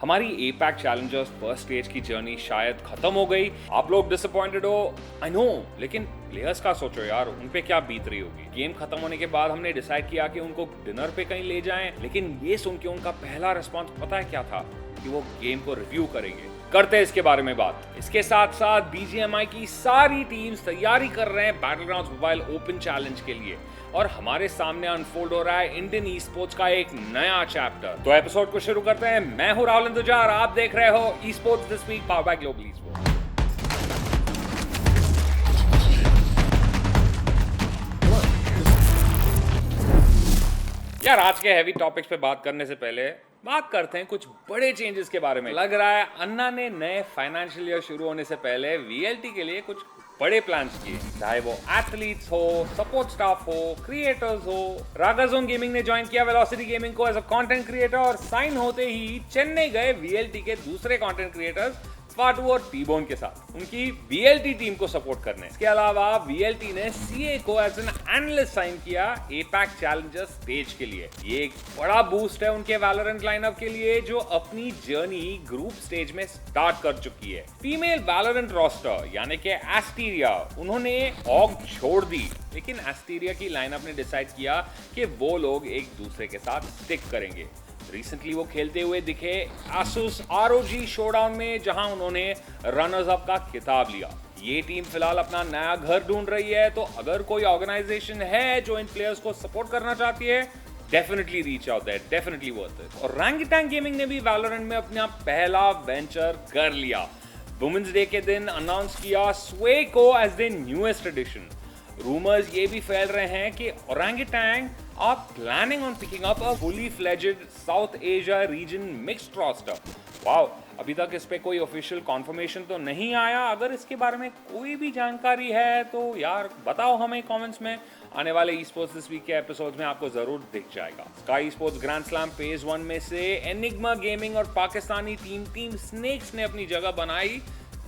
हमारी APAC Challengers first stage की journey शायद खत्म हो गई। आप लोग डिसअपॉइंटेड हो, आई नो, लेकिन प्लेयर्स का सोचो यार, उन पे क्या बीत रही होगी। गेम खत्म होने के बाद हमने डिसाइड किया कि उनको डिनर पे कहीं ले जाएं, लेकिन ये सुन के उनका पहला रिस्पॉन्स पता है क्या था? कि वो गेम को रिव्यू करेंगे। करते हैं इसके बारे में बात। इसके साथ साथ बीजीएमआई की सारी टीम्स तैयारी कर रहे हैं बैटलग्राउंड्स मोबाइल ओपन चैलेंज के लिए, और हमारे सामने अनफोल्ड हो रहा है इंडियन ई स्पोर्ट्स का एक नया चैप्टर। तो एपिसोड को शुरू करते हैं। मैं हूं राहुल इंतुजा, आप देख रहे हो esports this week powered by global esports. यार, आज के हैवी टॉपिक्स पे बात करने से पहले बात करते हैं कुछ बड़े चेंजेस के बारे में। लग रहा है अन्ना ने नए फाइनेंशियल ईयर शुरू होने से पहले वीएलटी के लिए कुछ बड़े प्लान्स किए, चाहे वो एथलीट्स हो, सपोर्ट स्टाफ हो, क्रिएटर्स हो। रागाजोन गेमिंग ने ज्वाइन किया वेलोसिटी गेमिंग को एज अ कंटेंट क्रिएटर, और साइन होते ही चेन्नई गए वीएलटी के दूसरे कंटेंट क्रिएटर्स फाटू और टी-बोन के साथ उनकी वीएलटी टीम को सपोर्ट करने। इसके अलावा वीएलटी ने सीए को एज एन एनालिस्ट साइन किया एपैक चैलेंजर्स स्टेज के लिए। ये एक बड़ा बूस्ट है उनके वैलोरेंट लाइनअप के लिए, जो अपनी जर्नी ग्रुप स्टेज में स्टार्ट कर चुकी है। फीमेल वैलोरेंट रोस्टर यानी कि एस्टीरिया, उन्होंने ऑग छोड़ दी, लेकिन एस्टीरिया की लाइनअप ने डिसाइड किया कि वो लोग एक दूसरे के साथ स्टिक करेंगे। रिसेंटली वो खेलते हुए दिखे आसूस आरओजी शोडाउन में, जहां उन्होंने रनर्स अप का खिताब लिया। ये टीम फिलहाल अपना नया घर ढूंढ रही है, तो अगर कोई ऑर्गेनाइजेशन है जो इन प्लेयर्स को सपोर्ट करना चाहती है, definitely reach out, that definitely worth it. और रैंगिटैंग गेमिंग ने भी वैलोरेंट में अपना पहला वेंचर कर लिया। वुमेन्स डे के दिन अनाउंस किया स्वे को as the newest edition. Rumours ये भी फैल रहे हैं कि Orangutan are planning on picking up a fully fledged South Asia region mixed roster. Wow, अभी तक इस पे कोई ऑफिशियल कॉन्फर्मेशन तो नहीं आया। अगर इसके बारे में कोई भी जानकारी है तो यार बताओ हमें कमेंट्स में। आने वाले ई स्पोर्ट्स दिस वीक के एपिसोड में आपको जरूर दिख जाएगा। Sky sports grand slam phase 1 में से एनिग्मा गेमिंग और पाकिस्तानी टीम स्नेक्स ने अपनी जगह बनाई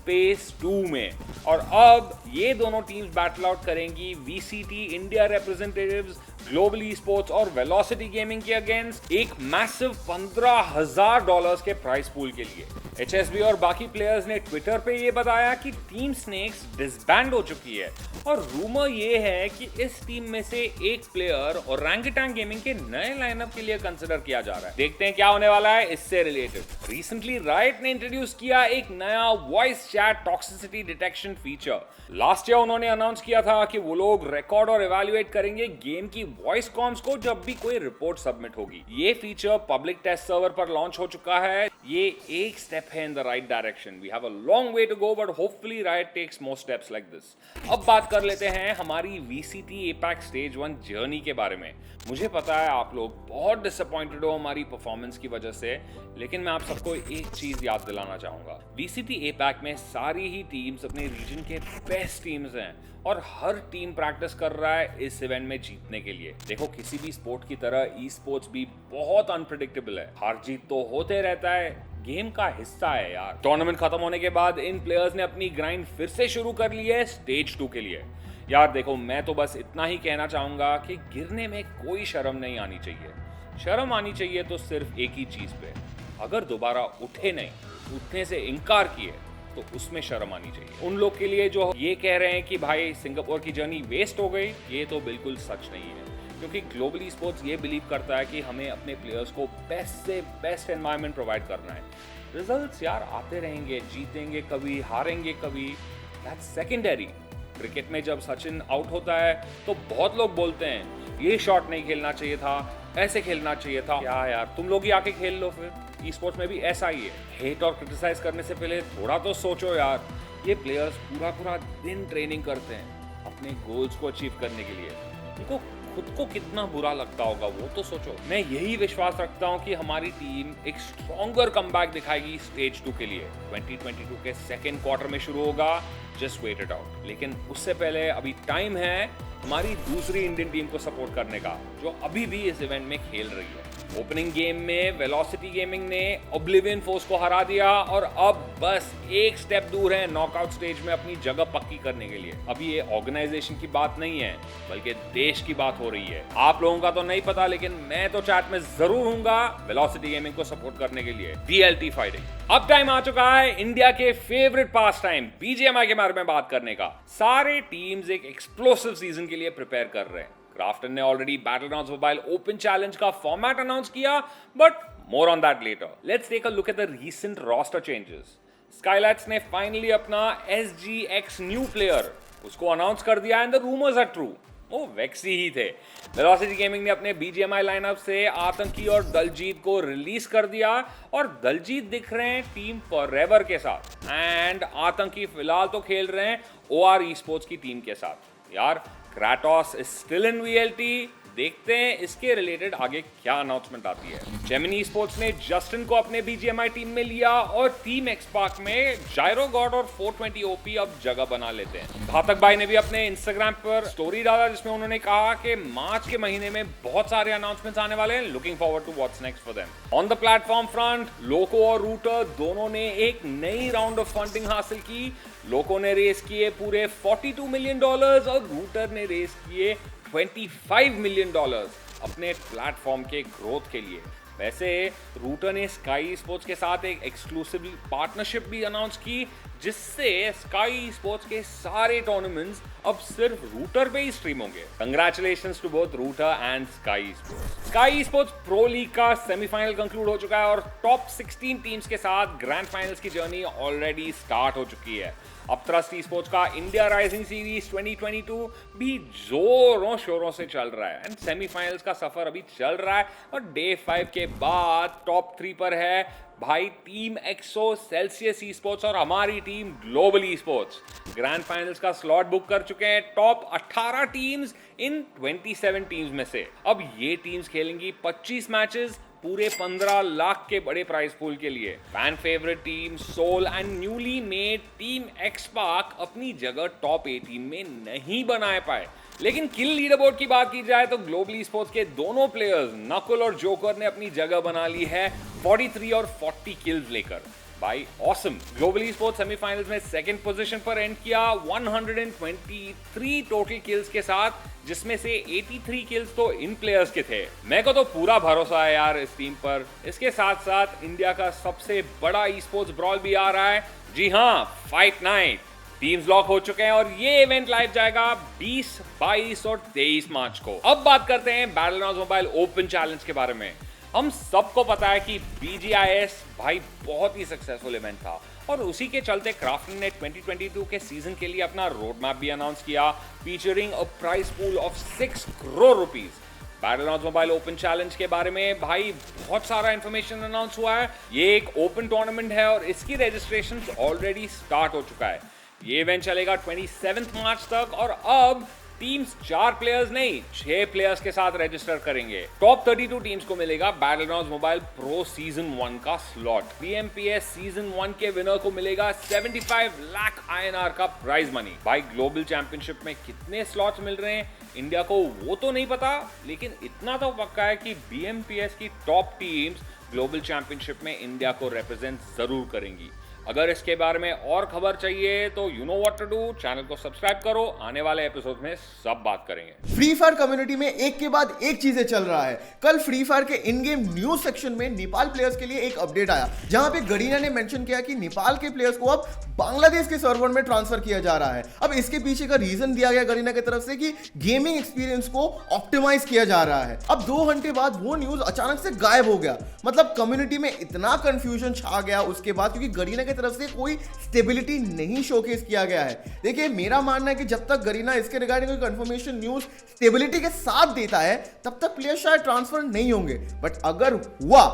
फेज 2 में, और अब ये दोनों टीम्स बैटल आउट करेंगी VCT India representatives, global e sports और वेलोसिटी गेमिंग के अगेंस्ट एक मैसिव $15,000 के प्राइस पूल के लिए। एचएसबी और बाकी प्लेयर्स ने ट्विटर पे ये बताया कि टीम स्नेक्स डिसबैंड हो चुकी है, और रूमर ये है कि इस टीम में से एक प्लेयर ओरंगुटैन गेमिंग के नए लाइनअप के लिए कंसिडर किया जा रहा है। देखते हैं क्या होने वाला है इससे रिलेटेड। रिसेंटली राइट ने इंट्रोड्यूस किया एक नया voice chat toxicity detection feature. Last year उन्होंने अनाउंस किया था कि वो लोग रिकॉर्ड और इवैल्यूएट करेंगे गेम की वॉइस कॉम्स को जब भी कोई रिपोर्ट सबमिट होगी। ये फीचर पब्लिक टेस्ट सर्वर पर लॉन्च हो चुका है। ये एक स्टेप है in the right direction. We have a long way to go, but hopefully Riot takes more steps like this. अब बात कर लेते हैं हमारी वीसीटी एपैक स्टेज 1 जर्नी के बारे में। मुझे पता है आप लोग बहुत डिसअपॉइंटेड हो हमारी परफॉर्मेंस की वजह से, लेकिन मैं आप सबको एक चीज याद दिलाना चाहूंगा। वीसीटी एपैक में सारी ही टीम्स अपने रीजन के बेस्ट टीम्स हैं, और हर टीम प्रैक्टिस कर रहा है इस इवेंट में जीतने के लिए। देखो, किसी भी स्पोर्ट की तरह ई स्पोर्ट्स भी बहुत अनप्रेडिक्टेबल है। हार जीत तो होते रहता है, गेम का हिस्सा है यार। टूर्नामेंट खत्म होने के बाद इन प्लेयर्स ने अपनी ग्राइंड फिर से शुरू कर ली है स्टेज 2 के लिए। यार देखो, मैं तो बस इतना ही कहना चाहूंगा कि गिरने में कोई शर्म नहीं आनी चाहिए। शर्म आनी चाहिए तो सिर्फ एक ही चीज पे, अगर दोबारा उठे नहीं, उठने से इनकार किए, तो उसमें शर्म आनी चाहिए। उन लोग के लिए जो ये कह रहे हैं कि भाई सिंगापुर की जर्नी वेस्ट हो गई, ये तो बिल्कुल सच नहीं है, क्योंकि ग्लोबल ई स्पोर्ट्स ये बिलीव करता है कि हमें अपने प्लेयर्स को बेस्ट से बेस्ट एनवायरनमेंट प्रोवाइड करना है। रिजल्ट्स यार आते रहेंगे, जीतेंगे कभी, हारेंगे कभी, दैट्स सेकेंडरी। क्रिकेट में जब सचिन आउट होता है तो बहुत लोग बोलते हैं ये शॉट नहीं खेलना चाहिए था, ऐसे खेलना चाहिए था। क्या यार, तुम लोग ही आके खेल लो फिर। ई स्पोर्ट्स में भी ऐसा ही है। हेट और क्रिटिसाइज करने से पहले थोड़ा तो सोचो यार। ये प्लेयर्स पूरा दिन ट्रेनिंग करते हैं अपने गोल्स को अचीव करने के लिए। उनको खुद को कितना बुरा लगता होगा वो तो सोचो। मैं यही विश्वास रखता हूँ कि हमारी टीम एक स्ट्रॉन्गर कमबैक दिखाएगी स्टेज 2 के लिए। 2022 के सेकेंड क्वार्टर में शुरू होगा, जस्ट वेट इट आउट। लेकिन उससे पहले अभी टाइम है हमारी दूसरी इंडियन टीम को सपोर्ट करने का, जो अभी भी इस इवेंट में खेल रही है। ओपनिंग गेम में वेलोसिटी गेमिंग ने ओब्लिवियन फोर्स को हरा दिया और अब बस एक स्टेप दूर है नॉकआउट स्टेज में अपनी जगह पक्की करने के लिए। अभी ये ऑर्गेनाइजेशन की बात नहीं है बल्कि देश की बात हो रही है। आप लोगों का तो नहीं पता लेकिन मैं तो चैट में जरूर हूंगा वेलोसिटी गेमिंग को सपोर्ट करने के लिए। VLT fighting. अब टाइम आ चुका है इंडिया के फेवरेट पास टाइम BGMI के बारे में बात करने का। सारे टीम्स एक एक्सप्लोसिव सीजन के लिए प्रिपेयर कर रहे हैं। क्राफ्टन ने already Battlegrounds mobile open challenge का फॉर्मेट अनाउंस किया, but more on that later. Let's take a look at the recent roster changes. Skylights ने फाइनली अपना SGX न्यू प्लेयर उसको अनाउंस कर दिया and the rumours are true. वो वैक्सी ही थे। वेलोसिटी गेमिंग ने अपने BGMI लाइनअप से आतंकी और दलजीत को रिलीज कर दिया और दलजीत दिख रहे हैं टीम फॉरएवर के साथ एंड आतंकी फिलहाल तो खेल रहे हैं OR esports की टीम के साथ। यार Kratos is still in VLT। देखते हैं इसके रिलेटेड आगे क्या अनाउंसमेंट आती है। जेमिनी स्पोर्ट्स ने जस्टिन को अपने BGMI टीम में लिया और टीम एक्सपार्क में जायरो गॉड और 420 OP अब जगह बना लेते हैं। घातक भाई ने भी अपने इंस्टाग्राम पर स्टोरी डाला जिसमें उन्होंने कहा कि मार्च के महीने में बहुत सारे अनाउंसमेंट्स आने वाले हैं। Looking forward to what's next for them. On the platform front loco और रूटर दोनों ने एक नई राउंड ऑफ फंडिंग हासिल की। लोको ने रेस किए पूरे $42 मिलियन और रूटर ने रेस किए $25 मिलियन अपने प्लेटफॉर्म के ग्रोथ के लिए। वैसे रूटर ने स्काई स्पोर्ट्स के साथ एक एक्सक्लूसिव पार्टनरशिप भी अनाउंस की जिससे स्काई स्पोर्ट्स के सारे टूर्नामेंट्स अब सिर्फ रूटर पे ही स्ट्रीम होंगे। Congratulations to both Rooter and Sky Sports. Sky Sports pro league का सेमीफाइनल कंक्लूड हो चुका है और टॉप 16 टीम्स के साथ ग्रैंड फाइनल्स की जर्नी ऑलरेडी स्टार्ट हो चुकी है। अब थ्रस्ट स्पोर्ट्स का इंडिया राइजिंग सीरीज 2022 भी जोरों शोरों से चल रहा है एंड सेमीफाइनल्स का सफर अभी चल रहा है और डे 5 के बाद टॉप 3 पर है भाई टीम एक्सो, सेल्सियस स्पोर्ट्स और हमारी team global sports. Grand finals का स्लॉट बुक कर चुके हैं टॉप 18 टीम्स इन 27 टीम्स में से। अब ये टीम्स खेलेंगी 25 मैचेस पूरे 15 लाख के बड़े प्राइस पूल के लिए। Fan favourite team soul and newly made team XSpark अपनी जगह टॉप 18 में नहीं बनाए पाए। लेकिन किल लीडरबोर्ड की बात की जाए तो ग्लोबल स्पोर्ट्स के दोनों प्लेयर्स नकुल और जोकर ने अपनी जगह बना ली है 43 और 40 किल्स लेकर। भाई ऑसम। ग्लोबल स्पोर्ट्स सेमीफाइनल्स में सेकंड पोजीशन पर एंड किया 123 टोटल किल्स के साथ जिसमें से 83 किल्स तो इन प्लेयर्स के थे। मेरे को तो पूरा भरोसा है यार इस टीम पर। इसके साथ साथ इंडिया का सबसे बड़ा स्पोर्ट्स ब्रॉल भी आ रहा है। जी हाँ, फाइट नाइट। टीम्स लॉक हो चुके हैं और ये इवेंट लाइव जाएगा 20, 22 और 23 मार्च को। अब बात करते हैं बैटलग्राउंड्स मोबाइल ओपन चैलेंज के बारे में। हम सबको पता है कि BGIS भाई बहुत ही सक्सेसफुल इवेंट था और उसी के चलते क्राफ्टन ने 2022 के सीजन के लिए अपना रोड मैप भी अनाउंस किया featuring a price pool of 6 crore rupees. Battlegrounds mobile open challenge के बारे में भाई बहुत सारा इंफॉर्मेशन अनाउंस हुआ है। ये एक ओपन टूर्नामेंट है और इसकी रजिस्ट्रेशन ऑलरेडी स्टार्ट हो चुका है। ये इवेंट चलेगा 27 मार्च तक और अब टीम्स 4 प्लेयर्स नहीं 6 प्लेयर्स के साथ रजिस्टर करेंगे। टॉप 32 टीम्स को मिलेगा बैटलग्राउंड्स मोबाइल प्रो सीजन 1 का स्लॉट। BMPS सीजन 1 के विनर को मिलेगा 75 लाख INR का प्राइज मनी। भाई ग्लोबल चैंपियनशिप में कितने स्लॉट्स मिल रहे हैं इंडिया को वो तो नहीं पता, लेकिन इतना तो पक्का है कि BMPS की टॉप टीम्स ग्लोबल चैंपियनशिप में इंडिया को रिप्रेजेंट जरूर करेंगी। अगर इसके बारे में और खबर चाहिए तो you know what to do, channel को सब्सक्राइब करो। आने वाले एपिसोड में सब बात करेंगे। फ्री फायर कम्युनिटी में एक के बाद एक चीजें चल रहा है। कल फ्री फायर के इन गेम न्यूज सेक्शन में नेपाल प्लेयर्स के लिए एक अपडेट आया जहां पे गरीना ने मेंशन किया कि नेपाल के प्लेयर्स को अब बांग्लादेश के सर्वर में ट्रांसफर किया जा रहा है। अब इसके पीछे का रीजन दिया गया गरीना की तरफ से कि गेमिंग एक्सपीरियंस को ऑप्टिमाइज किया जा रहा है। अब 2 घंटे बाद वो न्यूज अचानक से गायब हो गया। मतलब कम्युनिटी में इतना कंफ्यूजन छा गया उसके बाद, क्योंकि गरीना की तरफ से कोई स्टेबिलिटी नहीं शोकेस किया गया है। देखिए मेरा मानना है कि जब तक गरीना इसके रिगार्डिंग कोई कंफर्मेशन न्यूज स्टेबिलिटी के साथ देता है तब तक प्लेयर शायद ट्रांसफर नहीं होंगे, बट अगर हुआ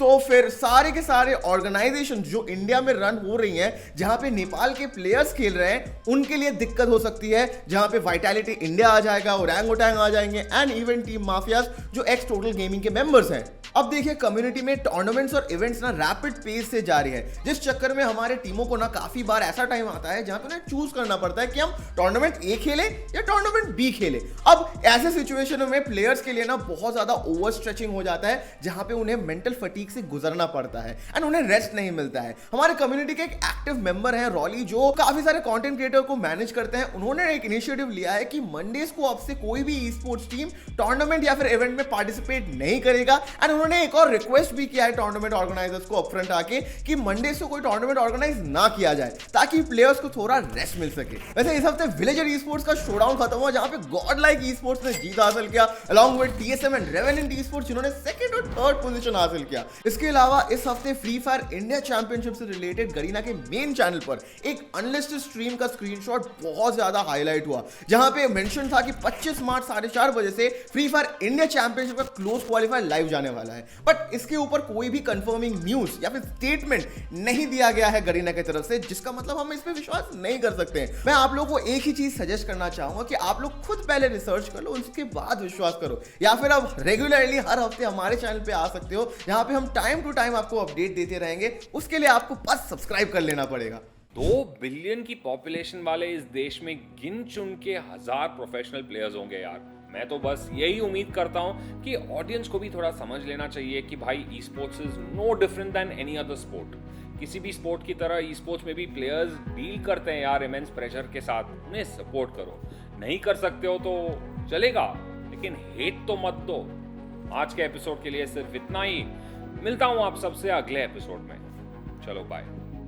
तो फिर सारे के सारे ऑर्गेनाइजेशन जो इंडिया में रन हो रही हैं, जहां पे नेपाल के प्लेयर्स खेल रहे हैं, उनके लिए दिक्कत हो सकती है, जहां पे वाइटैलिटी इंडिया आ जाएगा, ओरंगुटान आ जाएंगे एंड इवन टीम माफियाज जो एक्स टोटल गेमिंग के मेंबर्स हैं। अब देखिए कम्युनिटी में टूर्नामेंट्स और इवेंट्स ना रैपिड पेस से जारी है, जिस चक्कर में हमारे टीमों को ना काफी बार ऐसा टाइम आता है जहां पे ना चूज करना पड़ता है कि हम टूर्नामेंट ए खेले या टूर्नामेंट बी खेले। अब ऐसे सिचुएशनों में प्लेयर्स के लिए ना बहुत ज्यादा ओवर स्ट्रेचिंग हो जाता है, जहां पे उन्हें मेंटल फटीग से गुजरना पड़ता है एंड उन्हें रेस्ट नहीं मिलता है। हमारे कम्युनिटी के एक एक्टिव मेंबर हैं रॉली, जो काफी सारे कंटेंट क्रिएटर को मैनेज करते हैं। उन्होंने एक इनिशिएटिव लिया है कि मंडेज को अब से कोई भी ई स्पोर्ट्स टीम टूर्नामेंट या फिर इवेंट में पार्टिसिपेट नहीं करेगा एंड उन्होंने एक और रिक्वेस्ट भी किया है टूर्नामेंट ऑर्गेनाइजर्स को अपफ्रंट आके कि मंडे से कोई टूर्नामेंट ऑर्गेनाइज ना किया जाए ताकि प्लेयर्स को थोड़ा रेस्ट मिल सके। वैसे इस हफ्ते विलेजर ई स्पोर्ट्स का शोडाउन खत्म हुआ, जहां पे गॉड लाइक ई स्पोर्ट्स ने जीत हासिल किया along with TSM and revenant e sports, जिन्होंने सेकंड और थर्ड पोजीशन हासिल किया। इसके अलावा इस हफ्ते फ्री फायर इंडिया चैंपियनशिप से रिलेटेड गरीना के मेन चैनल पर एक अनलिस्टेड स्ट्रीम का स्क्रीनशॉट बहुत ज्यादा हाईलाइट हुआ, जहां पे मेंशन था कि 25 मार्च 4:30 बजे से फ्री फायर इंडिया चैंपियनशिप का क्लोज क्वालिफायर लाइव जाने वाला है। बट इसके ऊपर कोई भी कंफर्मिंग न्यूज या फिर स्टेटमेंट नहीं दिया गया है गरीना की तरफ से, जिसका मतलब हम इस पे विश्वास नहीं कर सकते हैं। मैं आप लोगों को एक ही चीज सजेस्ट करना चाहूंगा कि आप लोग खुद पहले रिसर्च कर लो, उसके बाद विश्वास करो, या फिर आप रेगुलरली हर हफ्ते हमारे चैनल पे आ सकते हो, जहां पे हम टाइम टू टाइम आपको अपडेट देते रहेंगे। उसके लिए आपको बस सब्सक्राइब कर लेना पड़ेगा। 2 बिलियन की पॉपुलेशन वाले इस देश में गिन चुन के 1000 प्रोफेशनल प्लेयर्स होंगे यार। मैं तो बस यही उम्मीद करता हूं कि ऑडियंस को भी थोड़ा समझ लेना चाहिए कि भाई esports is no different than any other sport. किसी भी स्पोर्ट की तरह ई स्पोर्ट्स में भी प्लेयर्स डील करते हैं यार इमेंस प्रेशर के साथ, उन्हें सपोर्ट करो। नहीं कर सकते हो तो चलेगा, लेकिन हेट तो मत दो। आज के एपिसोड के लिए सिर्फ इतना ही। मिलता हूं आप सबसे अगले एपिसोड में। चलो बाय।